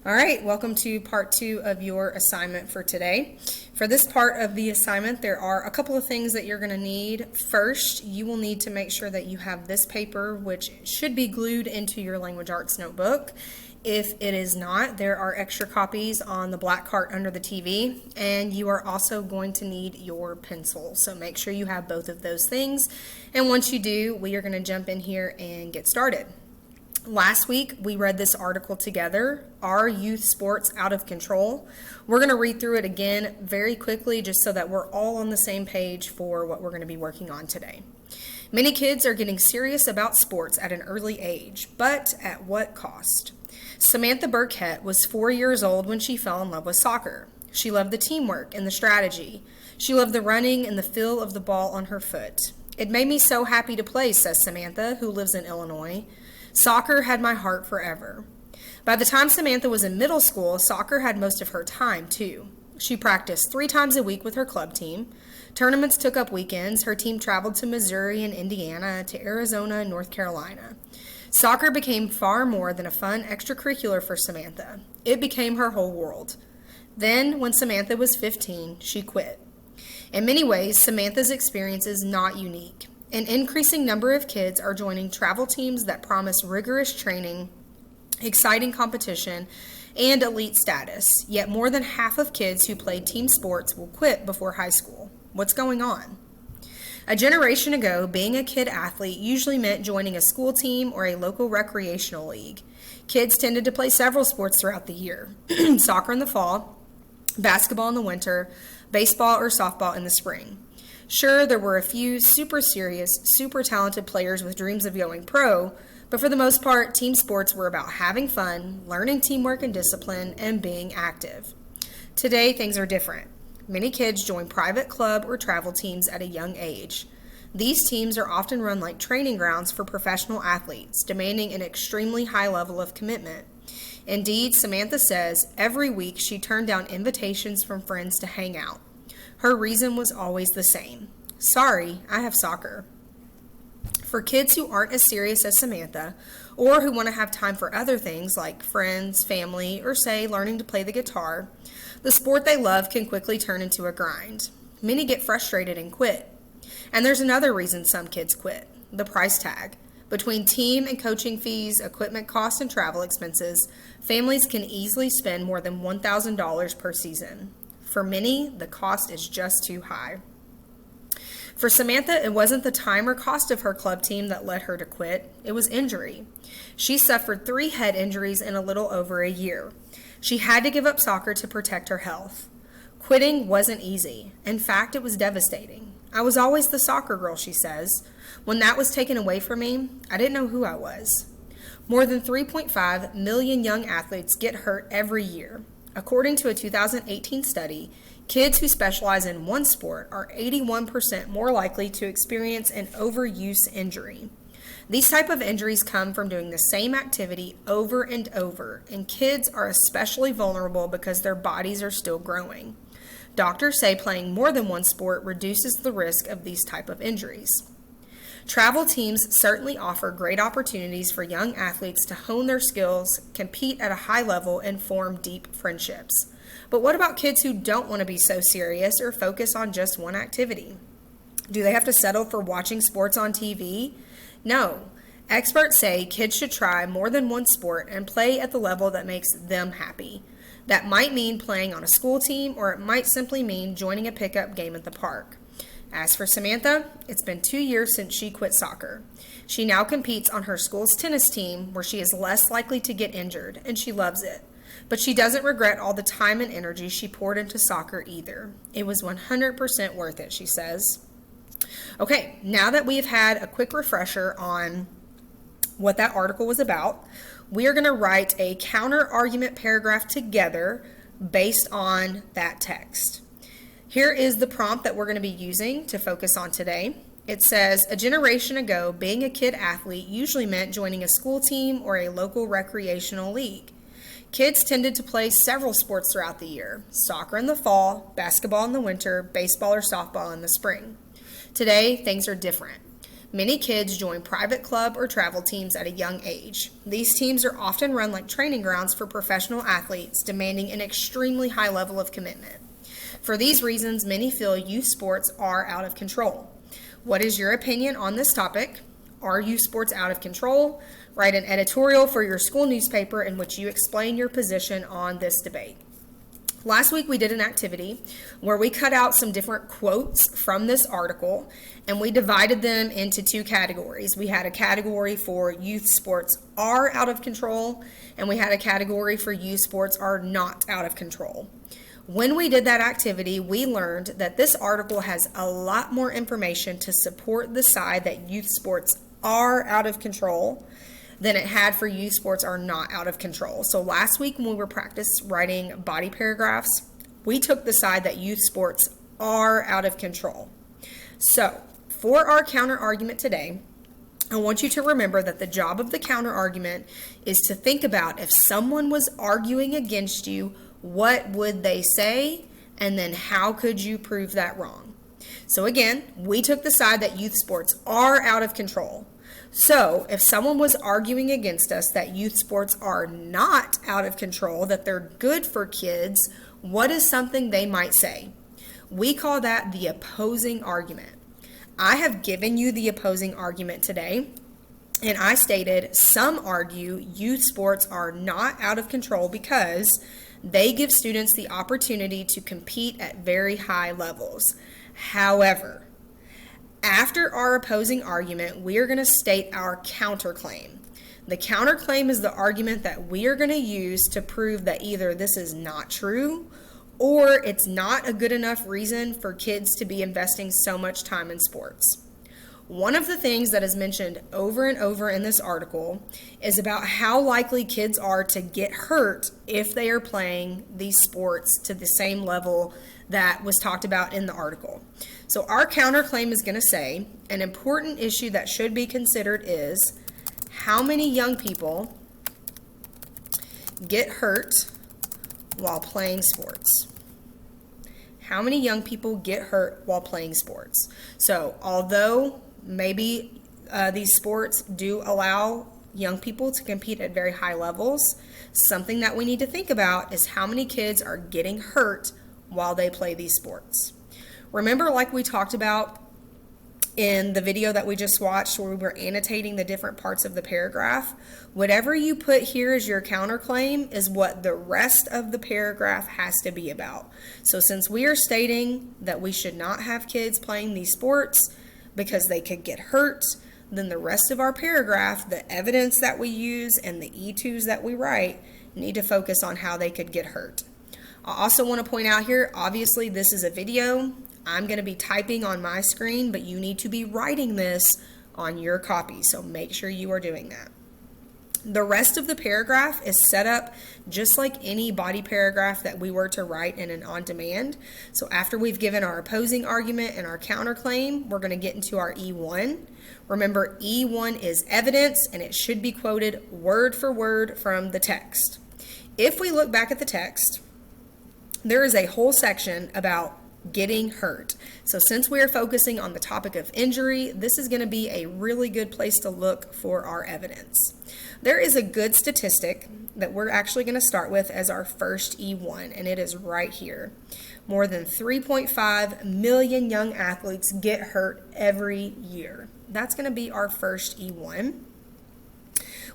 All right, welcome to part 2 of your assignment for today. For this part of the assignment, there are a couple of things that you're going to need. First, you will need to make sure that you have this paper, which should be glued into your language arts notebook. If it is not, there are extra copies on the black cart under the TV, and you are also going to need your pencil. So make sure you have both of those things. And once you do, we are going to jump in here and get started. Last week, we read this article together, Are Youth Sports Out of Control? We're going to read through it again very quickly just so that we're all on the same page for what we're going to be working on today. Many kids are getting serious about sports at an early age, but at what cost? Samantha Burkett was 4 years old when she fell in love with soccer. She loved the teamwork and the strategy. She loved the running and the feel of the ball on her foot. It made me so happy to play, says Samantha, who lives in Illinois. Soccer had my heart forever. By the time Samantha was in middle school, soccer had most of her time, too. She practiced 3 times a week with her club team. Tournaments took up weekends. Her team traveled to Missouri and Indiana, to Arizona and North Carolina. Soccer became far more than a fun extracurricular for Samantha. It became her whole world. Then, when Samantha was 15, she quit. In many ways, Samantha's experience is not unique. An increasing number of kids are joining travel teams that promise rigorous training, exciting competition, and elite status. Yet more than half of kids who play team sports will quit before high school. What's going on? A generation ago, being a kid athlete usually meant joining a school team or a local recreational league. Kids tended to play several sports throughout the year. Soccer in the fall, basketball in the winter, baseball or softball in the spring. Sure, there were a few super serious, super talented players with dreams of going pro, but for the most part, team sports were about having fun, learning teamwork and discipline, and being active. Today, things are different. Many kids join private club or travel teams at a young age. These teams are often run like training grounds for professional athletes, demanding an extremely high level of commitment. Indeed, Samantha says every week she turned down invitations from friends to hang out. Her reason was always the same. Sorry, I have soccer. For kids who aren't as serious as Samantha, or who want to have time for other things like friends, family, or say learning to play the guitar, the sport they love can quickly turn into a grind. Many get frustrated and quit. And there's another reason some kids quit, the price tag. Between team and coaching fees, equipment costs, and travel expenses, families can easily spend more than $1,000 per season. For many, the cost is just too high. For Samantha, it wasn't the time or cost of her club team that led her to quit. It was injury. She suffered 3 head injuries in a little over a year. She had to give up soccer to protect her health. Quitting wasn't easy. In fact, it was devastating. I was always the soccer girl, she says. When that was taken away from me, I didn't know who I was. More than 3.5 million young athletes get hurt every year. According to a 2018 study, kids who specialize in one sport are 81% more likely to experience an overuse injury. These type of injuries come from doing the same activity over and over, and kids are especially vulnerable because their bodies are still growing. Doctors say playing more than one sport reduces the risk of these type of injuries. Travel teams certainly offer great opportunities for young athletes to hone their skills, compete at a high level, and form deep friendships. But what about kids who don't want to be so serious or focus on just one activity? Do they have to settle for watching sports on TV? No. Experts say kids should try more than one sport and play at the level that makes them happy. That might mean playing on a school team, or it might simply mean joining a pickup game at the park. As for Samantha, it's been 2 years since she quit soccer. She now competes on her school's tennis team, where she is less likely to get injured, and she loves it. But she doesn't regret all the time and energy she poured into soccer either. It was 100% worth it, she says. Okay, now that we've had a quick refresher on what that article was about, we are going to write a counter-argument paragraph together based on that text. Here is the prompt that we're going to be using to focus on today. It says, a generation ago, being a kid athlete usually meant joining a school team or a local recreational league. Kids tended to play several sports throughout the year, soccer in the fall, basketball in the winter, baseball or softball in the spring. Today, things are different. Many kids join private club or travel teams at a young age. These teams are often run like training grounds for professional athletes, demanding an extremely high level of commitment. For these reasons, many feel youth sports are out of control. What is your opinion on this topic? Are youth sports out of control? Write an editorial for your school newspaper in which you explain your position on this debate. Last week we did an activity where we cut out some different quotes from this article and we divided them into two categories. We had a category for youth sports are out of control and we had a category for youth sports are not out of control. When we did that activity, we learned that this article has a lot more information to support the side that youth sports are out of control than it had for youth sports are not out of control. So last week when we were practice writing body paragraphs, we took the side that youth sports are out of control. So for our counter argument today, I want you to remember that the job of the counter argument is to think about if someone was arguing against you, what would they say? And then how could you prove that wrong? So again, we took the side that youth sports are out of control. So if someone was arguing against us that youth sports are not out of control, that they're good for kids, what is something they might say? We call that the opposing argument. I have given you the opposing argument today, and I stated some argue youth sports are not out of control because they give students the opportunity to compete at very high levels. However, after our opposing argument, we are going to state our counterclaim. The counterclaim is the argument that we are going to use to prove that either this is not true or it's not a good enough reason for kids to be investing so much time in sports. One of the things that is mentioned over and over in this article is about how likely kids are to get hurt if they are playing these sports to the same level that was talked about in the article. So our counterclaim is going to say an important issue that should be considered is how many young people get hurt while playing sports. How many young people get hurt while playing sports? So although maybe these sports do allow young people to compete at very high levels, something that we need to think about is how many kids are getting hurt while they play these sports. Remember, like we talked about in the video that we just watched where we were annotating the different parts of the paragraph, whatever you put here as your counterclaim is what the rest of the paragraph has to be about. So since we are stating that we should not have kids playing these sports because they could get hurt, then the rest of our paragraph, the evidence that we use and the E2s that we write, need to focus on how they could get hurt. I also want to point out here, obviously this is a video. I'm going to be typing on my screen, but you need to be writing this on your copy, so make sure you are doing that. The rest of the paragraph is set up just like any body paragraph that we were to write in an on-demand. So after we've given our opposing argument and our counterclaim, we're going to get into our E1. Remember, E1 is evidence, and it should be quoted word for word from the text. If we look back at the text, there is a whole section about getting hurt. So since we are focusing on the topic of injury, this is going to be a really good place to look for our evidence. There is a good statistic that we're actually going to start with as our first E1, and it is right here. More than 3.5 million young athletes get hurt every year. That's going to be our first E1.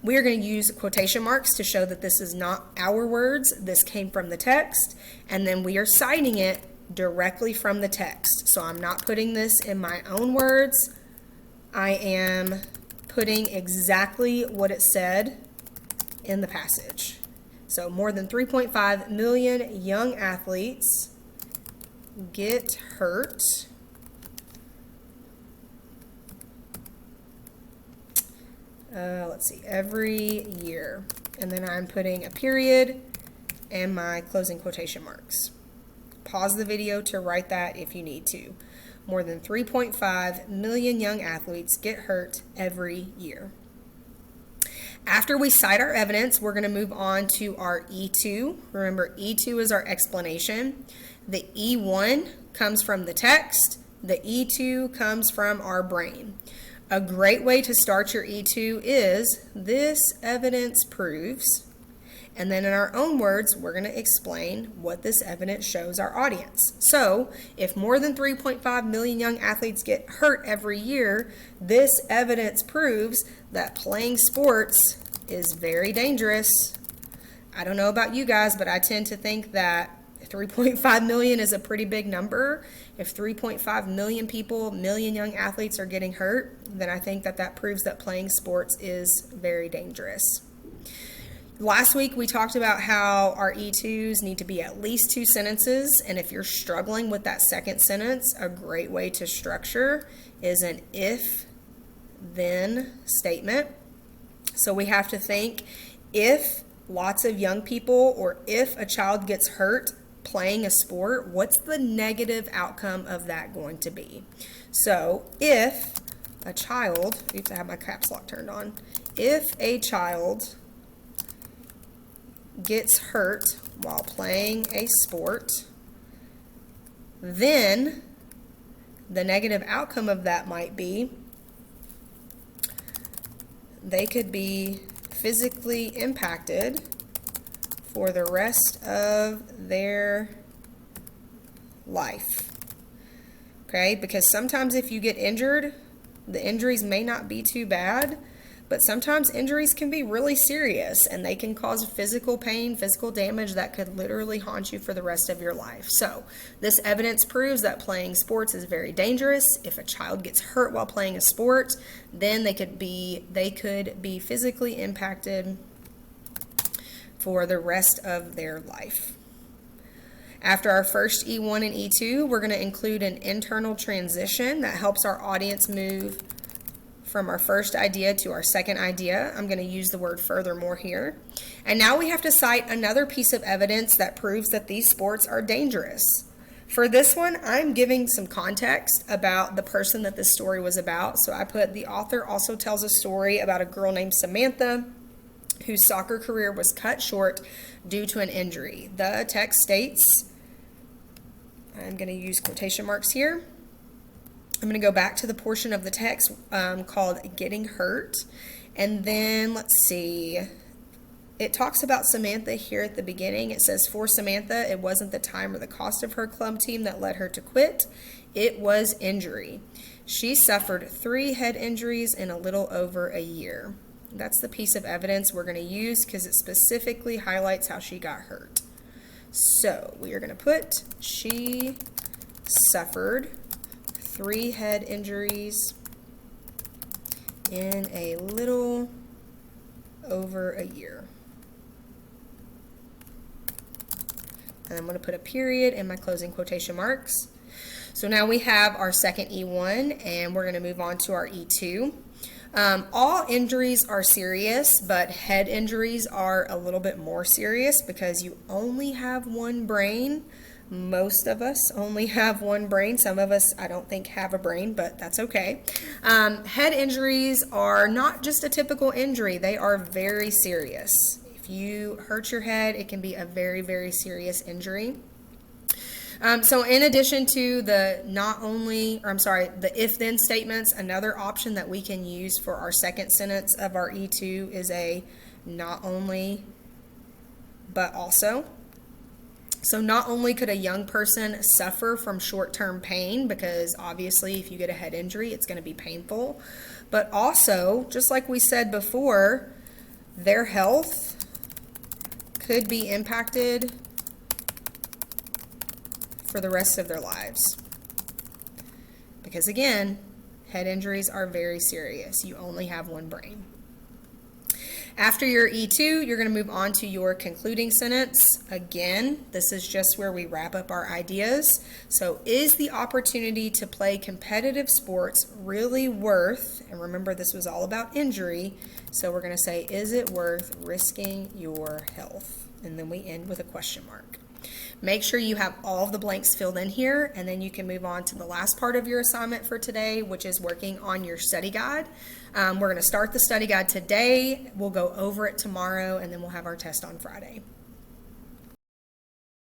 We are going to use quotation marks to show that this is not our words. This came from the text, and then we are citing it directly from the text. So I'm not putting this in my own words. I am putting exactly what it said in the passage. So more than 3.5 million young athletes get hurt let's see, every year. And then I'm putting a period and my closing quotation marks. Pause the video to write that if you need to. More than 3.5 million young athletes get hurt every year. After we cite our evidence, we're going to move on to our E2. Remember, E2 is our explanation. The E1 comes from the text. The E2 comes from our brain. A great way to start your E2 is, this evidence proves, and then in our own words, we're going to explain what this evidence shows our audience. So, if more than 3.5 million young athletes get hurt every year, this evidence proves that playing sports is very dangerous. I don't know about you guys, but I tend to think that 3.5 million is a pretty big number. If 3.5 million young athletes are getting hurt, then I think that proves that playing sports is very dangerous. Last week we talked about how our E2s need to be at least 2 sentences, and if you're struggling with that second sentence, a great way to structure is an if-then statement. So we have to think, if lots of young people, or if a child gets hurt playing a sport, what's the negative outcome of that going to be? So if a child, oops, I have my caps lock turned on. If a child gets hurt while playing a sport, then the negative outcome of that might be they could be physically impacted for the rest of their life. Okay, because sometimes if you get injured, the injuries may not be too bad, but sometimes injuries can be really serious and they can cause physical pain, physical damage that could literally haunt you for the rest of your life. So this evidence proves that playing sports is very dangerous. If a child gets hurt while playing a sport, then they could be physically impacted for the rest of their life. After our first E1 and E2, we're going to include an internal transition that helps our audience move from our first idea to our second idea. I'm going to use the word furthermore here. And now we have to cite another piece of evidence that proves that these sports are dangerous. For this one, I'm giving some context about the person that this story was about. So I put, the author also tells a story about a girl named Samantha whose soccer career was cut short due to an injury. The text states, I'm going to use quotation marks here. I'm going to go back to the portion of the text called Getting Hurt. And then, let's see, it talks about Samantha here at the beginning. It says, for Samantha, it wasn't the time or the cost of her club team that led her to quit. It was injury. She suffered 3 head injuries in a little over a year. That's the piece of evidence we're going to use because it specifically highlights how she got hurt. So we are going to put, she suffered 3 head injuries in a little over a year. And I'm going to put a period in my closing quotation marks. So now we have our second E1 and we're going to move on to our E2. All injuries are serious, but head injuries are a little bit more serious because you only have one brain. Most of us only have one brain. Some of us, I don't think, have a brain, but that's okay. Head injuries are not just a typical injury. They are very serious. If you hurt your head, it can be a very, very serious injury. So in addition to the the if-then statements, another option that we can use for our second sentence of our E2 is a not only, but also. So not only could a young person suffer from short-term pain, because obviously if you get a head injury, it's going to be painful, but also, just like we said before, their health could be impacted for the rest of their lives. Because again, head injuries are very serious. You only have one brain. After your E2, you're going to move on to your concluding sentence. Again, this is just where we wrap up our ideas. So, is the opportunity to play competitive sports really worth, and remember this was all about injury, so we're going to say, is it worth risking your health? And then we end with a question mark. Make sure you have all of the blanks filled in here, and then you can move on to the last part of your assignment for today, which is working on your study guide. We're going to start the study guide today. We'll go over it tomorrow, and then we'll have our test on Friday.